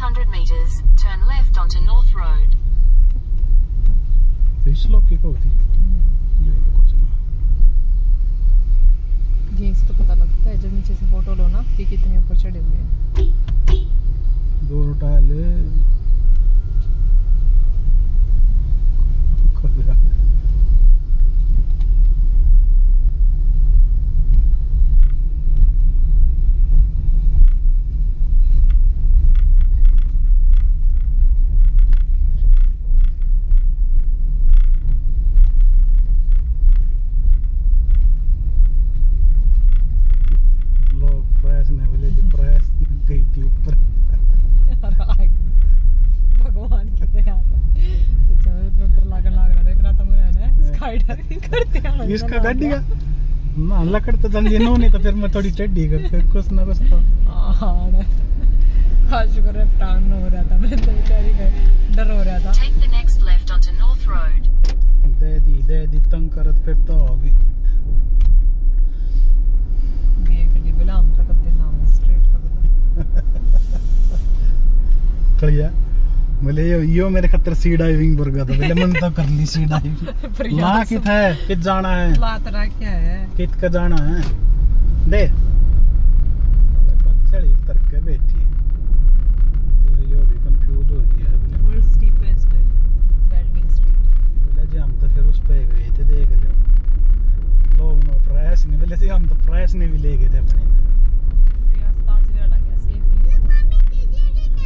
300 meters, turn left onto North Road. इस लोग की होती ये तो कुछ ना ये से तो पता लगता है जब नीचे से फोटो लो ना कि कितने ऊपर चढ़े हुए हैं। दो टाले भगवान की दया से तो लग रहा था इतना तो मुझे स्काई डाइविंग करते हैं इसका गाड़ी का ना लकड़ तो जल्दी नो नहीं तो फिर मैं थोड़ी टेढ़ी कर फिर कुछ ना कुछ तो हां खास कर टांग हो रहा था मैं तो बेचारी का डर हो रहा था। Take the next left onto North Road. दे दी तंग करत फिर तो होगी देख ली बोला हम तक अपने नाम स्ट्रेट कर कलिया बोले यो मेरे खतर सी डाइविंग बरगा था बोले मन तो कर ली सी डाइविंग ला कित है कित जाना है ला तेरा क्या है कित का जाना है दे बच्चड़ी उतर के बैठी है फिर यो भी कंफ्यूज हो गया है बोले वर्ल्ड स्टीपेस्ट बेल्टिंग स्ट्रीट बोले जी हम तो फिर उस पे गए थे देख लो लोग नो प्राइस नहीं बोले हम तो प्राइस नहीं भी ले गए थे अपने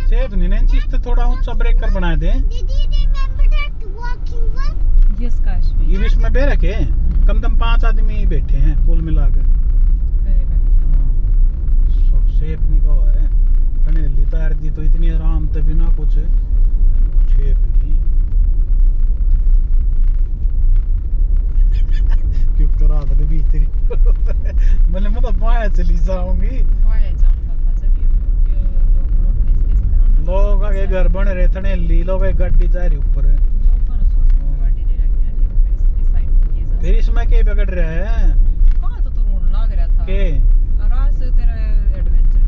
सेफ नहीं ना चीज तो थोड़ा ऊंचा ब्रेकर बना दे यस काश्मीर ये इसमें बे रखे कम से कम 5 आदमी बैठे हैं कुल मिलाकर सब सेफ नहीं कहा है थनेली तार दी तो इतनी आराम से बिना कुछ सेफ नहीं क्यों करा दे भीतर मतलब मैं तो बाहर चली जाऊंगी लोग आगे घर बन रहे थे ली लोग गाड़ी जा रही ऊपर फिर इसमें के बिगड़ रहा है कहाँ तो तू लग रहा था के